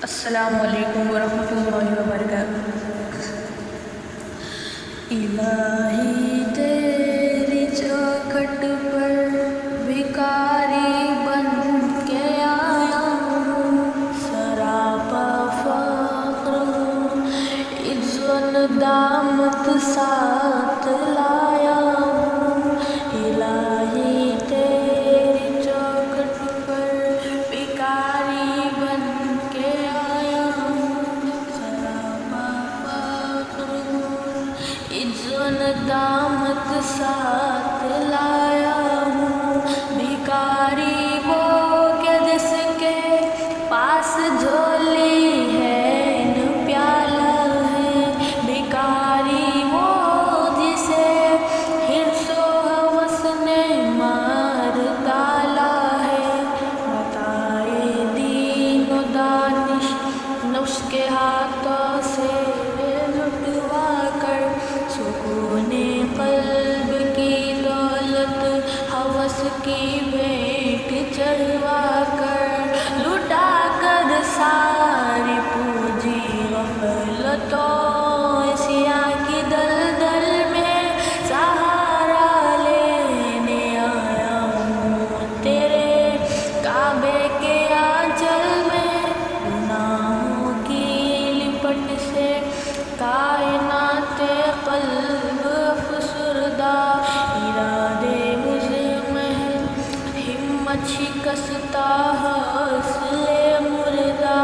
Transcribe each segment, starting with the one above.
السلام علیکم ورحمۃ اللہ وبرکاتہ۔ الہی تیری چوکھٹ پر بھکاری بن کے آیا ہوں، سراپا فقر ہوں، عز و ندامت ساتھ لایا ہوں۔ الہی تیری چوکھٹ پر بھکاری بن کے آیا ہوں، سراپا فقر ہوں، عز و ندامت ساتھ لایا ہوں۔ بھکاری وہ کہ جس کے پاس جھولی ہے نہ پیالہ ہے، بھکاری وہ جسے حرص و ہوس نے مار ڈالا ہے۔ متاع دین و دانش نفس کے ہاتھوں سے لٹوا کر، سکون قلب کی دولت ہوس کی بھیٹ چڑھوا کر، لٹا کر ساری پونجی غفلتوں سیاہ کی دلدل میں سہارا لینے آیا ہوں۔ تیرے کعبے کے آنچل میں گناہوں کی لپٹ سے کائنات قلب افسردہ، ارادے مزمحل ہمت شکستہ حوصلے مردہ،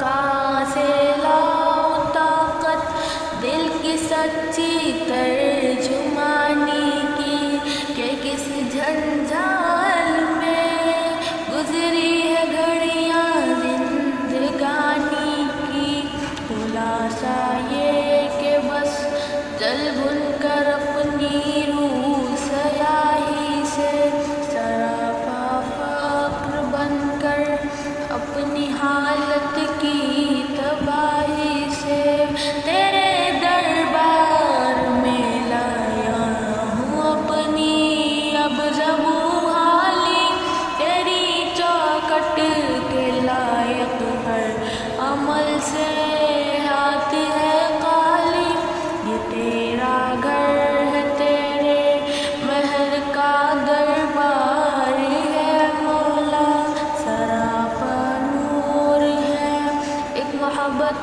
کہاں سے لاؤں طاقت دل کی سچی ترجمانی کی، کہ کس جنجال میں گزری ہے گھڑیاں زندگانی کی۔ خلاصہ یہ کہ بس جل بھن کر اپنی روح سیاہی سے، سراپا فقر بن کر اپنی حالت کی تباہی سے، تیرے دربار میں لایا ہوں اپنی اب زبوں حالی، تیری چوکھٹ کے لائق ہر عمل سے ہاتھ ہے خالی۔ یہ تیرا گھر ہے، تیرے مہر کا دربار ہے مولا، سراپا نور ہے، ایک محبت